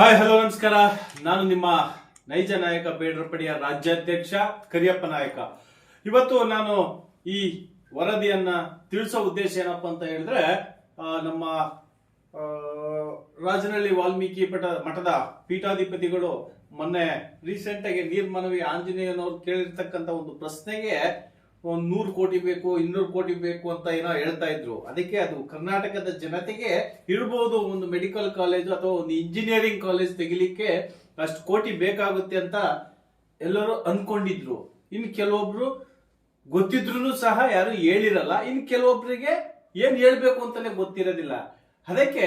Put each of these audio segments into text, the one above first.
Hi hello ನಮಸ್ಕಾರ. ನಾನು ನಿಮ್ಮ ನೈಜ ನಾಯಕ ಬೇಡ್ರಪಡಿಯ ರಾಜ್ಯಾಧ್ಯಕ್ಷ ಕರಿಯಪ್ಪ ನಾಯಕ. ಇವತ್ತು ನಾನು ಈ ವರದಿಯನ್ನ ತಿಳಿಸೋ ಉದ್ದೇಶ ಏನಪ್ಪಾ ಅಂತ ಹೇಳಿದ್ರೆ, ನಮ್ಮ ರಾಜನಹಳ್ಳಿ ವಾಲ್ಮೀಕಿ ಮಠದ ಪೀಠಾಧಿಪತಿಗಳು ಮೊನ್ನೆ ರೀಸೆಂಟ್ ಆಗಿ ನೀರ್ಮನವಿ ಆಂಜನೇಯನವ್ರು ಕೇಳಿರ್ತಕ್ಕಂಥ ಒಂದು ಪ್ರಶ್ನೆಗೆ 100 ಕೋಟಿ ಬೇಕು 200 ಕೋಟಿ ಬೇಕು ಅಂತ ಏನೋ ಹೇಳ್ತಾ ಇದ್ರು. ಅದಕ್ಕೆ ಅದು ಕರ್ನಾಟಕದ ಜನತೆಗೆ ಇರಬಹುದು, ಒಂದು ಮೆಡಿಕಲ್ ಕಾಲೇಜ್ ಅಥವಾ ಒಂದು ಇಂಜಿನಿಯರಿಂಗ್ ಕಾಲೇಜ್ ತೆಗಿಲಿಕ್ಕೆ ಅಷ್ಟು ಕೋಟಿ ಬೇಕಾಗುತ್ತೆ ಅಂತ ಎಲ್ಲರೂ ಅನ್ಕೊಂಡಿದ್ರು. ಇನ್ನು ಕೆಲವೊಬ್ರು ಗೊತ್ತಿದ್ರು ಸಹ ಯಾರು ಹೇಳಿರಲ್ಲ, ಇನ್ನು ಕೆಲವೊಬ್ರಿಗೆ ಏನ್ ಹೇಳ್ಬೇಕು ಅಂತಾನೆ ಗೊತ್ತಿರೋದಿಲ್ಲ. ಅದಕ್ಕೆ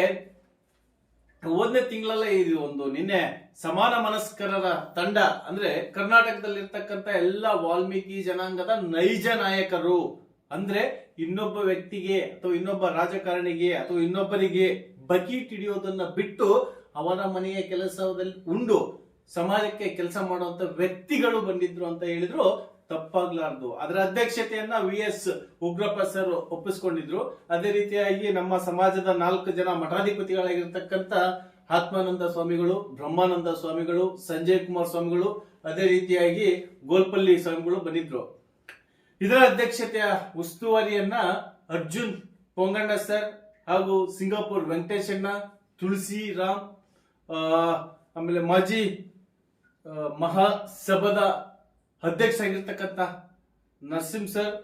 ಹೋದನೇ ತಿಂಗಳಲ್ಲೇ ಇದು ಒಂದು ನಿನ್ನೆ ಸಮಾನ ಮನಸ್ಕರರ ತಂಡ, ಅಂದ್ರೆ ಕರ್ನಾಟಕದಲ್ಲಿರ್ತಕ್ಕಂಥ ಎಲ್ಲ ವಾಲ್ಮೀಕಿ ಜನಾಂಗದ ನೈಜ ನಾಯಕರು, ಅಂದ್ರೆ ಇನ್ನೊಬ್ಬ ವ್ಯಕ್ತಿಗೆ ಅಥವಾ ಇನ್ನೊಬ್ಬ ರಾಜಕಾರಣಿಗೆ ಅಥವಾ ಇನ್ನೊಬ್ಬರಿಗೆ ಬಕೀಟ್ ಹಿಡಿಯೋದನ್ನ ಬಿಟ್ಟು ಅವರ ಮನೆಯ ಕೆಲಸದಲ್ಲಿ ಉಂಡು ಸಮಾಜಕ್ಕೆ ಕೆಲಸ ಮಾಡುವಂತ ವ್ಯಕ್ತಿಗಳು ಬಂದಿದ್ರು ಅಂತ ಹೇಳಿದ್ರು ತಪ್ಪಾಗ್ಲಾರ್ದು. ಅದರ ಅಧ್ಯಕ್ಷತೆಯನ್ನ ವಿ.ಎಸ್. ಉಗ್ರಪ್ಪ ಸರ್ ಒಪ್ಪಿಸ್ಕೊಂಡಿದ್ರು. ಅದೇ ರೀತಿಯಾಗಿ ನಮ್ಮ ಸಮಾಜದ 4 ಜನ ಮಠಾಧಿಪತಿಗಳಾಗಿರ್ತಕ್ಕಂಥ ಆತ್ಮಾನಂದ ಸ್ವಾಮಿಗಳು, ಬ್ರಹ್ಮಾನಂದ ಸ್ವಾಮಿಗಳು, ಸಂಜಯ್ ಕುಮಾರ್ ಸ್ವಾಮಿಗಳು, ಅದೇ ರೀತಿಯಾಗಿ ಗೋಲ್ಪಲ್ಲಿ ಸ್ವಾಮಿಗಳು ಬಂದಿದ್ರು. ಇದರ ಅಧ್ಯಕ್ಷತೆಯ ಉಸ್ತುವಾರಿಯನ್ನ ಅರ್ಜುನ್ ಪೊಂಗಣ್ಣ ಸರ್ ಹಾಗೂ ಸಿಂಗಾಪುರ್ ವೆಂಕಟೇಶಣ್ಣ, ತುಳಸಿರಾಮ್, ಆಮೇಲೆ ಮಾಜಿ ಮಹಾಸಭಾದ ಅಧ್ಯಕ್ಷ ಆಗಿರ್ತಕ್ಕಂಥ ನರಸಿಂಹ ಸರ್,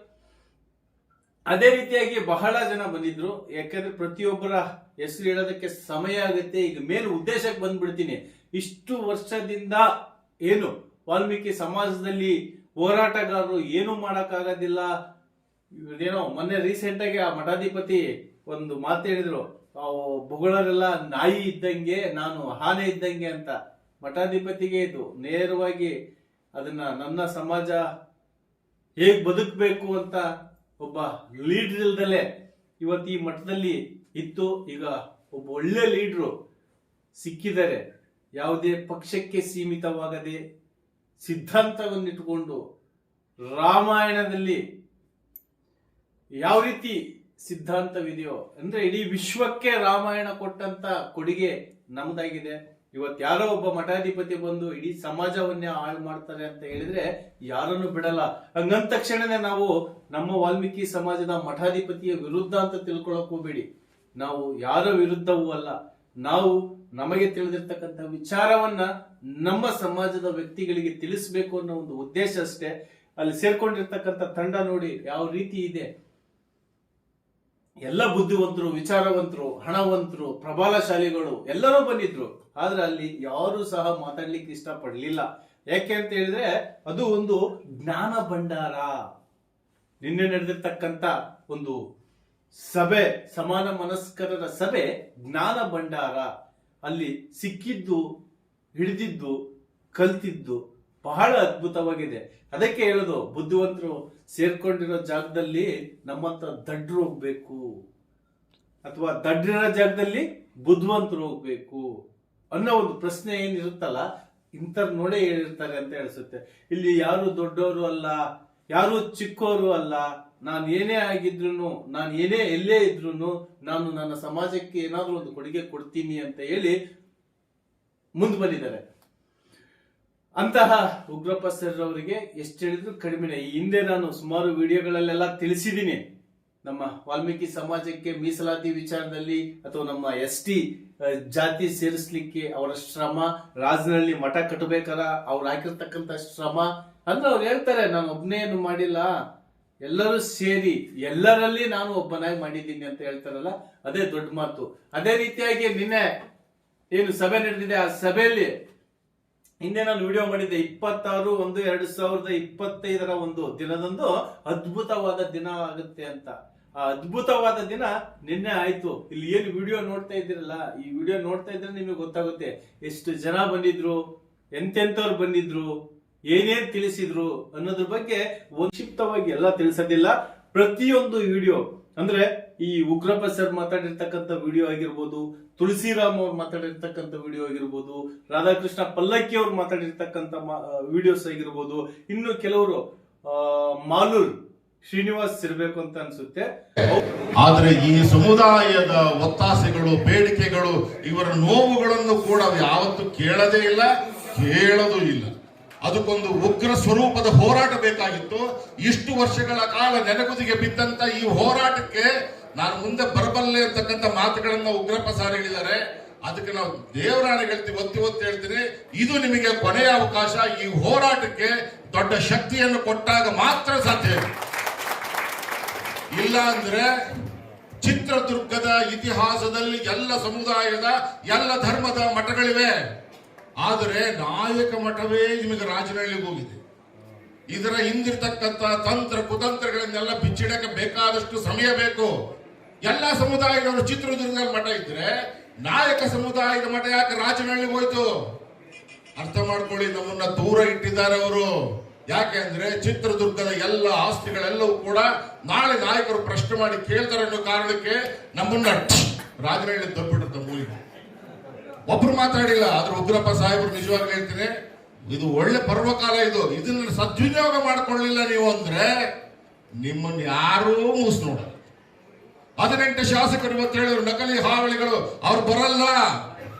ಅದೇ ರೀತಿಯಾಗಿ ಬಹಳ ಜನ ಬಂದಿದ್ರು. ಯಾಕಂದ್ರೆ ಪ್ರತಿಯೊಬ್ಬರ ಹೆಸರು ಹೇಳೋದಕ್ಕೆ ಸಮಯ ಆಗುತ್ತೆ. ಈಗ ಮೇನ್ ಉದ್ದೇಶಕ್ಕೆ ಬಂದ್ಬಿಡ್ತೀನಿ. ಇಷ್ಟು ವರ್ಷದಿಂದ ಏನು ವಾಲ್ಮೀಕಿ ಸಮಾಜದಲ್ಲಿ ಹೋರಾಟಗಾರರು ಏನು ಮಾಡಕ್ಕಾಗೋದಿಲ್ಲ, ಏನೋ ಮೊನ್ನೆ ರೀಸೆಂಟ್ ಆಗಿ ಆ ಮಠಾಧಿಪತಿ ಒಂದು ಮಾತು ಹೇಳಿದ್ರು, ಬೊಗಳರೆಲ್ಲ ನಾಯಿ ಇದ್ದಂಗೆ, ನಾನು ಆನೆ ಇದ್ದಂಗೆ ಅಂತ. ಮಠಾಧಿಪತಿಗೆ ಇದು ನೇರವಾಗಿ ಅದನ್ನ ನನ್ನ ಸಮಾಜ ಹೇಗ್ ಬದುಕಬೇಕು ಅಂತ ಒಬ್ಬ ಲೀಡರ್ ಇಲ್ದಲೆ ಇವತ್ತು ಈ ಮಠದಲ್ಲಿ ಇತ್ತು. ಈಗ ಒಬ್ಬ ಒಳ್ಳೆ ಲೀಡ್ರು ಸಿಕ್ಕಿದ್ದಾರೆ. ಯಾವುದೇ ಪಕ್ಷಕ್ಕೆ ಸೀಮಿತವಾಗದೆ ಸಿದ್ಧಾಂತವನ್ನಿಟ್ಟುಕೊಂಡು ರಾಮಾಯಣದಲ್ಲಿ ಯಾವ ರೀತಿ ಸಿದ್ಧಾಂತವಿದೆಯೋ, ಅಂದ್ರೆ ಇಡೀ ವಿಶ್ವಕ್ಕೆ ರಾಮಾಯಣ ಕೊಟ್ಟಂತ ಕೊಡುಗೆ ನಮ್ದಾಗಿದೆ. ಇವತ್ತು ಯಾರೋ ಒಬ್ಬ ಮಠಾಧಿಪತಿ ಬಂದು ಇಡೀ ಸಮಾಜವನ್ನೇ ಹಾಳು ಮಾಡ್ತಾರೆ ಅಂತ ಹೇಳಿದ್ರೆ ಯಾರನ್ನು ಬಿಡಲ್ಲ. ಹಂಗಂದ ತಕ್ಷಣನೇ ನಾವು ನಮ್ಮ ವಾಲ್ಮೀಕಿ ಸಮಾಜದ ಮಠಾಧಿಪತಿಯ ವಿರುದ್ಧ ಅಂತ ತಿಳ್ಕೊಳಕ್ ಹೋಗ್ಬೇಡಿ. ನಾವು ಯಾರ ವಿರುದ್ಧವೂ ಅಲ್ಲ. ನಾವು ನಮಗೆ ತಿಳಿದಿರ್ತಕ್ಕಂಥ ವಿಚಾರವನ್ನ ನಮ್ಮ ಸಮಾಜದ ವ್ಯಕ್ತಿಗಳಿಗೆ ತಿಳಿಸ್ಬೇಕು ಅನ್ನೋ ಒಂದು ಉದ್ದೇಶ ಅಷ್ಟೇ. ಅಲ್ಲಿ ಸೇರ್ಕೊಂಡಿರ್ತಕ್ಕಂಥ ತಂಡ ನೋಡಿ ಯಾವ ರೀತಿ ಇದೆ. ಎಲ್ಲ ಬುದ್ಧಿವಂತರು, ವಿಚಾರವಂತರು, ಹಣವಂತರು, ಪ್ರಬಲಶಾಲಿಗಳು ಎಲ್ಲರೂ ಬಂದಿದ್ರು. ಆದ್ರೆ ಅಲ್ಲಿ ಯಾರು ಸಹ ಮಾತಾಡ್ಲಿಕ್ಕೆ ಇಷ್ಟಪಡಲಿಲ್ಲ. ಯಾಕೆ ಅಂತ ಹೇಳಿದ್ರೆ ಅದು ಒಂದು ಜ್ಞಾನ ಭಂಡಾರ. ನಿನ್ನೆ ನಡೆದಿರ್ತಕ್ಕಂಥ ಒಂದು ಸಭೆ, ಸಮಾನ ಮನಸ್ಕರರ ಸಭೆ ಜ್ಞಾನ ಭಂಡಾರ. ಅಲ್ಲಿ ಸಿಕ್ಕಿದ್ದು, ಹಿಡಿದಿದ್ದು, ಕಲ್ತಿದ್ದು ಬಹಳ ಅದ್ಭುತವಾಗಿದೆ. ಅದಕ್ಕೆ ಹೇಳೋದು, ಬುದ್ಧಿವಂತರು ಸೇರ್ಕೊಂಡಿರೋ ಜಾಗದಲ್ಲಿ ನಮ್ಮಂತ ದಡ್ರು ಹೋಗ್ಬೇಕು, ಅಥವಾ ದಡ್ರಿರೋ ಜಾಗದಲ್ಲಿ ಬುದ್ಧಿವಂತರು ಹೋಗ್ಬೇಕು ಅನ್ನೋ ಒಂದು ಪ್ರಶ್ನೆ ಏನಿರುತ್ತಲ್ಲ, ಇಂಥರ್ ನೋಡೇ ಹೇಳಿರ್ತಾರೆ ಅಂತ ಅನಿಸುತ್ತೆ. ಇಲ್ಲಿ ಯಾರು ದೊಡ್ಡವರು ಅಲ್ಲ, ಯಾರು ಚಿಕ್ಕವರು ಅಲ್ಲ. ನಾನು ಏನೇ ಆಗಿದ್ರು, ನಾನು ಏನೇ ಎಲ್ಲೇ ಇದ್ರು ನಾನು ನನ್ನ ಸಮಾಜಕ್ಕೆ ಏನಾದ್ರೂ ಒಂದು ಕೊಡುಗೆ ಕೊಡ್ತೀನಿ ಅಂತ ಹೇಳಿ ಮುಂದೆ ಬಂದಿದ್ದಾರೆ. ಅಂತಹ ಉಗ್ರಪ್ಪ ಸರ್ ಅವರಿಗೆ ಎಷ್ಟು ಹೇಳಿದ್ರು ಕಡಿಮೆನೆ. ಈ ಹಿಂದೆ ನಾನು ಸುಮಾರು ವಿಡಿಯೋಗಳಲ್ಲೆಲ್ಲ ತಿಳಿಸಿದ್ದೀನಿ, ನಮ್ಮ ವಾಲ್ಮೀಕಿ ಸಮಾಜಕ್ಕೆ ಮೀಸಲಾತಿ ವಿಚಾರದಲ್ಲಿ ಅಥವಾ ನಮ್ಮ ST ಜಾತಿ ಸೇರಿಸ್ಲಿಕ್ಕೆ ಅವರ ಶ್ರಮ, ರಾಜನಹಳ್ಳಿ ಮಠ ಕಟ್ಟಬೇಕಾರ ಅವ್ರು ಹಾಕಿರ್ತಕ್ಕಂಥ ಶ್ರಮ, ಅಂದ್ರೆ ಅವ್ರು ಹೇಳ್ತಾರೆ ನಾನು ಒಬ್ಬನೇನು ಮಾಡಿಲ್ಲ, ಎಲ್ಲರೂ ಸೇರಿ ಎಲ್ಲರಲ್ಲಿ ನಾನು ಒಬ್ಬನಾಗಿ ಮಾಡಿದ್ದೀನಿ ಅಂತ ಹೇಳ್ತಾರಲ್ಲ, ಅದೇ ದೊಡ್ಡ ಮಾತು. ಅದೇ ರೀತಿಯಾಗಿ ನಿನ್ನೆ ಏನು ಸಭೆ ನಡೆದಿದೆ, ಆ ಸಭೆಯಲ್ಲಿ ಹಿಂದೆ ನಾನು ವಿಡಿಯೋ ಮಾಡಿದ್ದೆ, 26/1/2025 ಒಂದು ದಿನದಂದು ಅದ್ಭುತವಾದ ದಿನ ಆಗುತ್ತೆ ಅಂತ. ಆ ಅದ್ಭುತವಾದ ದಿನ ನಿನ್ನೆ ಆಯ್ತು. ಇಲ್ಲಿ ಏನು ವಿಡಿಯೋ ನೋಡ್ತಾ ಇದ್ದೀರಲ್ಲ, ಈ ವಿಡಿಯೋ ನೋಡ್ತಾ ಇದ್ರೆ ನಿಮಗೆ ಗೊತ್ತಾಗುತ್ತೆ ಎಷ್ಟು ಜನ ಬಂದಿದ್ರು, ಎಂತೆಂತವ್ರು ಬಂದಿದ್ರು, ಏನೇನ್ ತಿಳಿಸಿದ್ರು ಅನ್ನೋದ್ರ ಬಗ್ಗೆ ಸಂಕ್ಷಿಪ್ತವಾಗಿ ಎಲ್ಲ ತಿಳಿಸೋದಿಲ್ಲ. ಪ್ರತಿಯೊಂದು ವಿಡಿಯೋ ಅಂದ್ರೆ ಈ ಉಗ್ರಪ್ಪ ಸರ್ ಮಾತಾಡಿರ್ತಕ್ಕಂಥ ವಿಡಿಯೋ ಆಗಿರ್ಬೋದು, ತುಳಸಿರಾಮ್ ಅವ್ರು ಮಾತಾಡಿರ್ತಕ್ಕಂಥ ವಿಡಿಯೋ ಆಗಿರ್ಬೋದು, ರಾಧಾಕೃಷ್ಣ ಪಲ್ಲಕ್ಕಿ ಅವ್ರು ಮಾತಾಡಿರ್ತಕ್ಕಂಥ ವಿಡಿಯೋಸ್ ಆಗಿರ್ಬೋದು, ಇನ್ನು ಕೆಲವರು ಮಾಲೂರ್ ಶ್ರೀನಿವಾಸ್ ಇರ್ಬೇಕು ಅಂತ ಅನ್ಸುತ್ತೆ. ಆದ್ರೆ ಈ ಸಮುದಾಯದ ಒತ್ತಾಸೆಗಳು, ಬೇಡಿಕೆಗಳು, ಇವರ ನೋವುಗಳನ್ನು ಕೂಡ ಯಾವತ್ತೂ ಕೇಳದೇ ಇಲ್ಲ, ಕೇಳೋದು ಇಲ್ಲ. ಅದಕ್ಕೊಂದು ಉಗ್ರ ಸ್ವರೂಪದ ಹೋರಾಟ ಬೇಕಾಗಿತ್ತು. ಇಷ್ಟು ವರ್ಷಗಳ ಕಾಲ ನೆನಗುದಿಗೆ ಬಿದ್ದಂತ ಈ ಹೋರಾಟಕ್ಕೆ ನಾನು ಮುಂದೆ ಬರಬಲ್ಲೆ ಅಂತಕ್ಕಂಥ ಮಾತುಗಳನ್ನ ಉಗ್ರಪ್ಪ ಸಾರ್ ಹೇಳಿದ್ದಾರೆ. ಅದಕ್ಕೆ ನಾವು ದೇವರಾಣೆ ಹೇಳ್ತೀವಿ, ಒತ್ತಿ ಹೇಳ್ತೀನಿ, ಇದು ನಿಮಗೆ ಕೊನೆಯ ಅವಕಾಶ. ಈ ಹೋರಾಟಕ್ಕೆ ದೊಡ್ಡ ಶಕ್ತಿಯನ್ನು ಕೊಟ್ಟಾಗ ಮಾತ್ರ ಸಾಧ್ಯ. ಇಲ್ಲ ಅಂದ್ರೆ ಚಿತ್ರದುರ್ಗದ ಇತಿಹಾಸದಲ್ಲಿ ಎಲ್ಲ ಸಮುದಾಯದ, ಎಲ್ಲ ಧರ್ಮದ ಮಠಗಳಿವೆ, ಆದರೆ ನಾಯಕ ಮಠವೇ ನಿಮಗೆ ರಾಜನಹಳ್ಳಿಗೆ ಹೋಗಿದೆ. ಇದರ ಹಿಂದಿರ್ತಕ್ಕಂಥ ತಂತ್ರ ಕುತಂತ್ರಗಳನ್ನೆಲ್ಲ ಬಿಚ್ಚಿಡಕ್ಕೆ ಬೇಕಾದಷ್ಟು ಸಮಯ ಬೇಕು. ಎಲ್ಲ ಸಮುದಾಯದವರು ಚಿತ್ರದುರ್ಗದಲ್ಲಿ ಮಠ ಇದ್ರೆ ನಾಯಕ ಸಮುದಾಯದ ಮಠ ಯಾಕೆ ರಾಜನಹಳ್ಳಿಗೆ ಹೋಯ್ತು? ಅರ್ಥ ಮಾಡ್ಕೊಳ್ಳಿ, ನಮ್ಮನ್ನ ದೂರ ಇಟ್ಟಿದ್ದಾರೆ ಅವರು. ಯಾಕೆಂದ್ರೆ ಚಿತ್ರದುರ್ಗದ ಎಲ್ಲ ಆಸ್ತಿಗಳೆಲ್ಲವೂ ಕೂಡ ನಾಳೆ ನಾಯಕರು ಪ್ರಶ್ನೆ ಮಾಡಿ ಕೇಳ್ತಾರೆ ಅನ್ನೋ ಕಾರಣಕ್ಕೆ ನಮ್ಮನ್ನ ರಾಜನಹಳ್ಳಿ ತಪ್ಪಿಡುತ್ತೆ ಮೂಲಿಗೆ. ಒಬ್ರು ಮಾತಾಡಿಲ್ಲ. ಆದ್ರೆ ಉಗ್ರಪ್ಪ ಸಾಹೇಬರು ನಿಜವಾಗ್ಲೂ ಹೇಳ್ತೀನಿ, ಇದು ಒಳ್ಳೆ ಪರ್ವಕಾಲ, ಇದನ್ನ ಸದ್ವಿನಿಯೋಗ ಮಾಡ್ಕೊಳ್ಳಿಲ್ಲ ನೀವು ಅಂದ್ರೆ ನಿಮ್ಮನ್ನು ಯಾರೂ ಮೂಸ್ ನೋಡಲ್ಲ. 18 ಶಾಸಕರು ಇವತ್ತು ಹೇಳಿದ್ರು ನಕಲಿ ಹಾವಳಿಗಳು, ಅವ್ರು ಬರಲ್ಲ,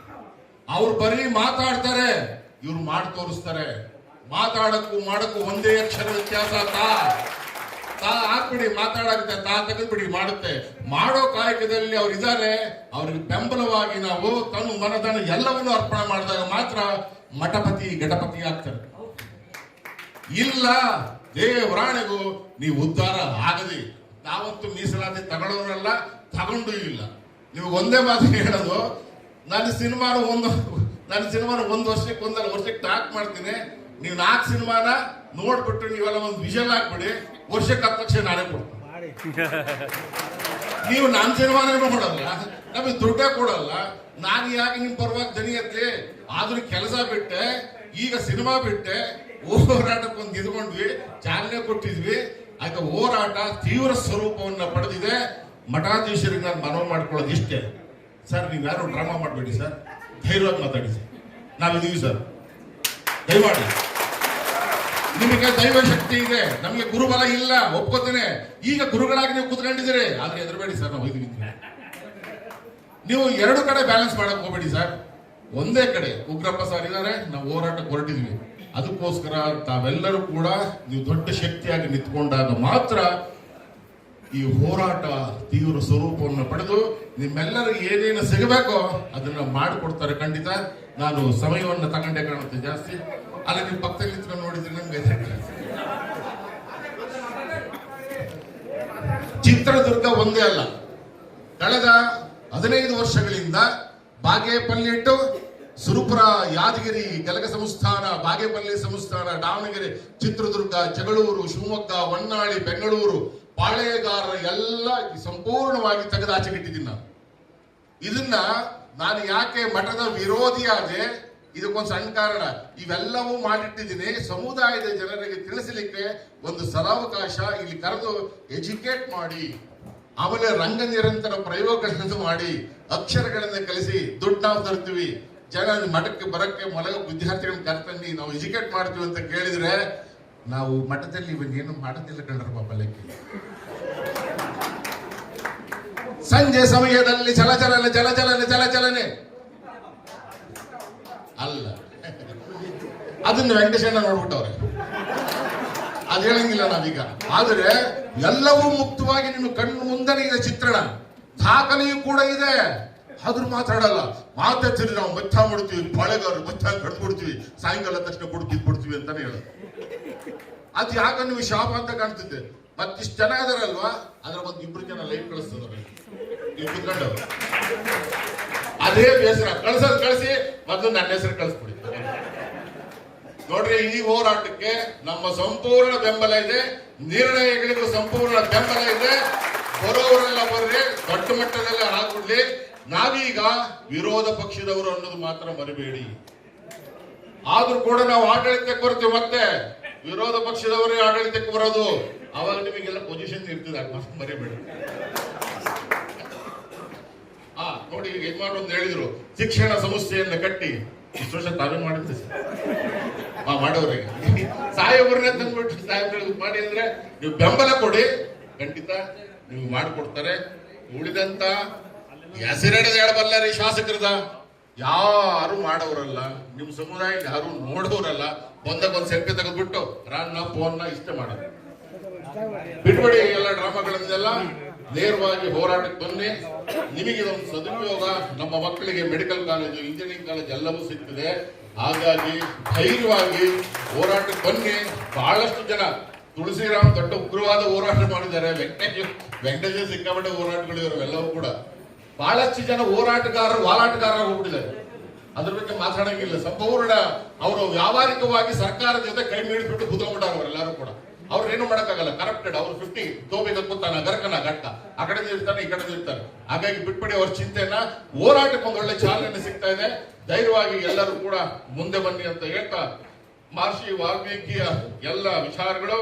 ಅವ್ರು ಬರೀ ಮಾತಾಡ್ತಾರೆ, ಇವ್ರು ಮಾಡಿ ತೋರಿಸ್ತಾರೆ. ಮಾತಾಡಕ್ಕೂ ಮಾಡಕ್ಕೂ ಒಂದೇ ಅಕ್ಷರ ವ್ಯತ್ಯಾಸ. ತಾ ಹಾಕ್ಬಿಡಿ, ಮಾತಾಡಕ್ಕೆ ತಾ ತೆಗೆದ್ಬಿಡಿ, ಮಾಡುತ್ತೆ. ಮಾಡೋ ಕಾಯಕದಲ್ಲಿ ಅವ್ರು ಇದ್ದಾರೆ. ಅವ್ರಿಗೆ ಬೆಂಬಲವಾಗಿ ನಾವು ತನು ಮನದನ ಎಲ್ಲವನ್ನೂ ಅರ್ಪಣೆ ಮಾಡಿದಾಗ ಮಾತ್ರ ಮಠಪತಿ ಗಣಪತಿ ಆಗ್ತಾರೆ. ಇಲ್ಲ ದೇವರಾಣೆಗೂ ನೀವು ಉದ್ಧಾರ ಆಗಲಿ. ನಾವಂತೂ ಮೀಸಲಾತಿ ತಗೊಳ್ಳೋರಲ್ಲ, ತಗೊಂಡು ಇಲ್ಲ. ನೀವು ಒಂದೇ ಮಾತು ಹೇಳೋದು, ನನ್ನ ಸಿನಿಮಾನ ಒಂದು ವರ್ಷಕ್ಕೆ ಒಂದಲ್ಲ ವರ್ಷಕ್ಕೆ ಟಾಕ್ ಮಾಡ್ತೀನಿ, ನೀವು 4 ಸಿನಿಮಾನ ನೋಡ್ಬಿಟ್ಟು ನೀವೆಲ್ಲ ಒಂದು ವಿಷಲ್ ಹಾಕ್ಬಿಡಿ, ವರ್ಷಕ್ಕೆ 10 ಲಕ್ಷ ನಾನೇ ಕೊಡ್ತೀನಿ. ನೀವು ನನ್ನ ಸಿನಿಮಾನೇ ನೋಡಲ್ಲ, ನಮಗೆ ದುಡ್ಡೇ ಕೊಡಲ್ಲ, ನಾನು ಯಾಕೆ ನಿಮ್ ಪರವಾಗಿ ದನಿ ಎತ್ಲಿ? ಆದ್ರೂ ಕೆಲಸ ಬಿಟ್ಟೆ, ಈಗ ಸಿನಿಮಾ ಬಿಟ್ಟೆ, ಹೋರಾಟಕ್ಕೆ ಒಂದು ಇದ್ಕೊಂಡ್ವಿ, ಚಾಲನೆ ಕೊಟ್ಟಿದ್ವಿ. ಆಯ್ತಾ, ಹೋರಾಟ ತೀವ್ರ ಸ್ವರೂಪವನ್ನ ಪಡೆದಿದೆ. ಮಠಾಧೀಶರಿಗೆ ನಾನು ಮನವಿ ಮಾಡ್ಕೊಳ್ಳೋದು ಇಷ್ಟೇ, ಸರ್ ನೀವು ಯಾರು ಡ್ರಾಮಾ ಮಾಡಬೇಡಿ ಸರ್, ಧೈರ್ಯವಾಗಿ ಮಾತಾಡಿ ಸರ್, ನಾವಿದೀವಿ ಸರ್, ದಯಮಾಡಿ. ನಿಮಗೆ ದೈವ ಶಕ್ತಿ ಇದೆ, ನಮಗೆ ಗುರುಬಲ ಇಲ್ಲ, ಒಪ್ಕೋತೇನೆ. ಈಗ ಗುರುಗಳಾಗಿ ನೀವು ಕುತ್ಕೊಂಡಿದ್ದೀರಿ, ಆದ್ರೆ ಹೆದರಬೇಡಿ ಸರ್, ನಾವು ಹೋಗಿದ್ದೀವಿ. ನೀವು 2 ಕಡೆ ಬ್ಯಾಲೆನ್ಸ್ ಮಾಡಕ್ ಹೋಗ್ಬೇಡಿ ಸರ್. ಒಂದೇ ಕಡೆ ಉಗ್ರಪ್ಪ ಸರ್ ಇದ್ದಾರೆ, ನಾವು ಹೋರಾಟಕ್ಕೆ ಹೊರಟಿದ್ವಿ. ಅದಕ್ಕೋಸ್ಕರ ತಾವೆಲ್ಲರೂ ಕೂಡ ನೀವು ದೊಡ್ಡ ಶಕ್ತಿಯಾಗಿ ನಿಂತ್ಕೊಂಡಾಗ ಮಾತ್ರ ಈ ಹೋರಾಟ ತೀವ್ರ ಸ್ವರೂಪವನ್ನು ಪಡೆದು ನಿಮ್ಮೆಲ್ಲರಿಗೆ ಏನೇನು ಸಿಗಬೇಕೋ ಅದನ್ನ ಮಾಡಿಕೊಡ್ತಾರೆ ಖಂಡಿತ. ನಾನು ಸಮಯವನ್ನು ತಗೊಂಡೇ ಕಾಣುತ್ತೆ ಜಾಸ್ತಿ. ಅಲ್ಲಿ ನಿಮ್ಮ ಪಕ್ಕದಲ್ಲಿ ನಿಂತ್ಕೊಂಡು ನೋಡಿದ್ರೆ ನಮ್ಗೆ ಚಿತ್ರದುರ್ಗ ಒಂದೇ ಅಲ್ಲ, ಕಳೆದ 15 ವರ್ಷಗಳಿಂದ ಬಾಗೇಪಲ್ಲಿ ಟು ಸುರಪುರ, ಯಾದಗಿರಿ, ಗಲಗ ಸಂಸ್ಥಾನ, ಬಾಗೇಪಲ್ಲಿ ಸಂಸ್ಥಾನ, ದಾವಣಗೆರೆ, ಚಿತ್ರದುರ್ಗ, ಜಗಳೂರು, ಶಿವಮೊಗ್ಗ, ಹೊನ್ನಾಳಿ, ಬೆಂಗಳೂರು, ಪಾಳೆಗಾರರ ಎಲ್ಲ ಸಂಪೂರ್ಣವಾಗಿ ತೆಗೆದಾಚೆಗಿಟ್ಟಿದ್ದೀನಿ ಇದನ್ನ ನಾನು ಯಾಕೆ ಮಠದ ವಿರೋಧಿಯಾದೆ? ಇದಕ್ಕೊಂದು ಸಣ್ಣ ಕಾರಣ. ಇವೆಲ್ಲವೂ ಮಾಡಿಟ್ಟಿದ್ದೀನಿ ಸಮುದಾಯದ ಜನರಿಗೆ ತಿಳಿಸಲಿಕ್ಕೆ ಒಂದು ಸದಾವಕಾಶ. ಇಲ್ಲಿ ಕರೆದು ಎಜುಕೇಟ್ ಮಾಡಿ, ಆಮೇಲೆ ರಂಗ ನಿರಂತರ ಪ್ರಯೋಗಗಳನ್ನು ಮಾಡಿ, ಅಕ್ಷರಗಳನ್ನು ಕಲಿಸಿ, ದುಡ್ಡು ನಾವು ತರ್ತೀವಿ, ಜನ ಮಠಕ್ಕೆ ಬರಕ್ಕೆ ಮೊದಲ ವಿದ್ಯಾರ್ಥಿಗಳನ್ನ ಕರ್ತಂಡಿ ನಾವು ಎಜುಕೇಟ್ ಮಾಡ್ತೀವಿ ಅಂತ ಕೇಳಿದ್ರೆ ನಾವು ಮಠದಲ್ಲಿ ಏನು ಮಾಡೋದಿಲ್ಲ ಕಣ್ರ ಪಾಪಲ್ಲಕ್ಕೆ. ಸಂಜೆ ಸಮಯದಲ್ಲಿ ಜಲಚಲನೆ ಅಲ್ಲ, ಅದನ್ನ ವೆಂಕಟೇಶಣ್ಣ ನೋಡ್ಬಿಟ್ಟವ್ರೆ, ಅದ್ ಹೇಳಂಗಿಲ್ಲ ನಾವೀಗ. ಆದ್ರೆ ಎಲ್ಲವೂ ಮುಕ್ತವಾಗಿ ನಿಮ್ಮ ಕಣ್ಣು ಮುಂದನೆ ಇದೆ ಚಿತ್ರಣ, ದಾಖಲೆಯೂ ಕೂಡ ಇದೆ. ಆದ್ರೂ ಮಾತಾಡಲ್ಲ. ಮಾತಾಡ್ತೀರಿ ನಾವು ಮಚ್ಚ ಮಾಡ್ತೀವಿ, ಬಾಳೆಗಾರರು ಮಚ್ಚ ಕಡ್ದ್ಬಿಡ್ತೀವಿ, ಸಾಯಂಕಾಲ ತಕ್ಷಣ ಬಿಡ್ತೀವಿ ಅಂತಾನೆ ಹೇಳೋದು. ಅದು ಯಾಕ ನೀವು ಶಾಪ ಅಂತ ಕಾಣ್ತಿದ್ದೆ. ಮತ್ತಿಷ್ಟು ಜನ ಇದಾರಲ್ವಾ, ಅದ್ರ ಒಂದು 2 ಜನ ಲೈವ್ ಕಳಿಸ್ತದ ಕುತ್ಕೊಂಡು ಅದೇ ಬೇಸರ. ಕಳಿಸಿ ಮೊದಲು ನನ್ನ ಹೆಸರು ಕಳಿಸ್ಬಿಡಿ. ನೋಡ್ರಿ, ಈ ಹೋರಾಟಕ್ಕೆ ನಮ್ಮ ಸಂಪೂರ್ಣ ಬೆಂಬಲ ಇದೆ, ನಿರ್ಣಯಗಳಿಗೂ ಸಂಪೂರ್ಣ ಬೆಂಬಲ ಇದೆ. ಬರೋವರೆಲ್ಲ ಬರ್ರಿ, ದೊಡ್ಡ ಮಟ್ಟದಲ್ಲಿ ಹಾಕ್ಬಿಡ್ಲಿ. ನಾವೀಗ ವಿರೋಧ ಪಕ್ಷದವರು ಅನ್ನೋದು ಮಾತ್ರ ಮರಿಬೇಡಿ. ಆದ್ರೂ ಕೂಡ ನಾವು ಆಡಳಿತಕ್ಕೆ ಬರ್ತೀವಿ, ಮತ್ತೆ ವಿರೋಧ ಪಕ್ಷದವರೇ ಆಡಳಿತಕ್ಕೆ ಬರೋದು. ಅವಾಗ ನಿಮಗೆಲ್ಲ ಪೊಸಿಷನ್ ಇರ್ತದೆ, ಮರಿಬೇಡಿ. ನೋಡಿ, ಈಗ ಯಜಮಾನ್ ಒಂದು ಹೇಳಿದ್ರು, ಶಿಕ್ಷಣ ಸಂಸ್ಥೆಯನ್ನು ಕಟ್ಟಿ. ಇಷ್ಟು ವರ್ಷ ತಾವೇ ಮಾಡಿದ್ದೆ ಮಾಡೋರಿಗೆ ಸಾಹೇಬ್ರನ್ನೇ ತಂದ್ಬಿಟ್ಟು ಸಾಹೇಬ್ರಿಗೆ ಮಾಡಿ ಅಂದ್ರೆ ನೀವು ಬೆಂಬಲ ಕೊಡಿ, ಖಂಡಿತ ನೀವು ಮಾಡಿಕೊಡ್ತಾರೆ. ಉಳಿದಂತ ಹೆಸರಿಡದ ಹೇಳಬಲ್ಲರಿ ಶಾಸಕರದ ಯಾರು ಮಾಡೋರಲ್ಲ, ನಿಮ್ ಸಮುದಾಯ ಯಾರು ನೋಡೋರಲ್ಲ. ಒಂದ್ ಸೆಲ್ಫಿ ತೆಗೆದ್ಬಿಟ್ಟು ರನ್ನ ಫೋನ್ನ ಇಷ್ಟ ಮಾಡೋದು ಬಿಟ್ಬಿಡಿ. ಎಲ್ಲ ಡ್ರಾಮಾಗಳನ್ನೆಲ್ಲ ನೇರವಾಗಿ ಹೋರಾಟಕ್ಕೆ ಬನ್ನಿ. ನಿಮಗೆ ಇದೊಂದು ಸದುಪಯೋಗ. ನಮ್ಮ ಮಕ್ಕಳಿಗೆ ಮೆಡಿಕಲ್ ಕಾಲೇಜು, ಇಂಜಿನಿಯರಿಂಗ್ ಕಾಲೇಜ್ ಎಲ್ಲವೂ ಸಿಗ್ತದೆ. ಹಾಗಾಗಿ ಧೈರ್ಯವಾಗಿ ಹೋರಾಟಕ್ಕೆ ಬನ್ನಿ. ಬಹಳಷ್ಟು ಜನ ತುಳಸಿರಾಮ್ ದೊಡ್ಡ ಉಗ್ರವಾದ ಹೋರಾಟ ಮಾಡಿದ್ದಾರೆ. ವೆಂಕಟೇಶ ಸಿಕ್ಕಾಪಟ್ಟೆ ಹೋರಾಟಗಳು ಇವೆಲ್ಲವೂ ಕೂಡ. ಬಹಳಷ್ಟು ಜನ ಹೋರಾಟಗಾರರು ಹೋಗ್ಬಿಟ್ಟಿದ್ದಾರೆ. ಅದ್ರ ಬಗ್ಗೆ ಮಾತಾಡಂಗಿಲ್ಲ. ಸಂಪೂರ್ಣ ಅವರು ವ್ಯಾವಹಾರಿಕವಾಗಿ ಸರ್ಕಾರದ ಜೊತೆ ಕೈ ಮೀಡಿಸ್ಬಿಟ್ಟು ಕೂತ್ಕೊಂಡ್ಬಿಟ್ಟಾರ ಅವರೆಲ್ಲರೂ ಕೂಡ. ಅವ್ರೇನು ಮಾಡಕ್ಕಾಗಲ್ಲ, ಕರಪ್ಟೆಡ್. ಅವ್ರು 50 ತೋಬೇಕ ಕೂತಾನ, ಗರ್ಕನ ಗಟ್ಟ, ಆ ಕಡೆ ಇರ್ತಾನೆ, ಈ ಕಡೆ ಇರ್ತಾರೆ. ಹಾಗಾಗಿ ಬಿಟ್ಬಿಡಿ ಅವ್ರ ಚಿಂತೆಯನ್ನ. ಹೋರಾಟಕ್ಕೆ ಒಂದು ಒಳ್ಳೆ ಚಾಲನೆ ಸಿಗ್ತಾ ಇದೆ. ಧೈರ್ಯವಾಗಿ ಎಲ್ಲರೂ ಕೂಡ ಮುಂದೆ ಬನ್ನಿ ಅಂತ ಹೇಳ್ತಾ, ಮಹರ್ಷಿ ವಾಲ್ಮೀಕಿಯ ಎಲ್ಲ ವಿಚಾರಗಳು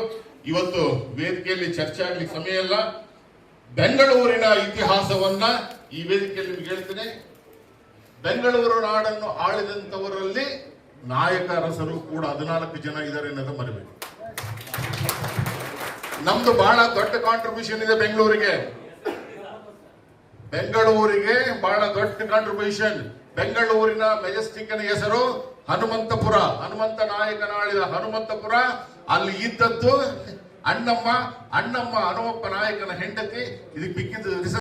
ಇವತ್ತು ವೇದಿಕೆಯಲ್ಲಿ ಚರ್ಚೆ ಆಗ್ಲಿಕ್ಕೆ ಸಮಯ ಇಲ್ಲ. ಬೆಂಗಳೂರಿನ ಇತಿಹಾಸವನ್ನ ಈ ವೇದಿಕೆಯಲ್ಲಿ ನಿಮ್ಗೆ ಹೇಳ್ತೇನೆ. ಬೆಂಗಳೂರು ನಾಡನ್ನು ಆಳಿದಂತವರಲ್ಲಿ ನಾಯಕರಸರು ಕೂಡ 14 ಜನ ಇದ್ದಾರೆ ಅನ್ನೋದು ಮರಿಬೇಕು. ನಮ್ದು ಬಹಳ ದೊಡ್ಡ ಕಾಂಟ್ರಿಬ್ಯೂಷನ್ ಇದೆ ಬೆಂಗಳೂರಿಗೆ ಬಹಳ ದೊಡ್ಡ ಕಾಂಟ್ರಿಬ್ಯೂಷನ್. ಬೆಂಗಳೂರಿನ ಮೆಜೆಸ್ಟಿಕ್ ಹೆಸರು ಹನುಮಂತಪುರ. ಹನುಮಂತ ನಾಯಕನಾಳಿದ ಹನುಮಂತಪುರ. ಅಲ್ಲಿ ಇದ್ದದ್ದು ಅಣ್ಣಮ್ಮ ಹನುಮಪ್ಪ ನಾಯಕನ ಹೆಂಡತಿ. ಇದಕ್ಕೆ ಬಿಕ್ಕಿದ್ದು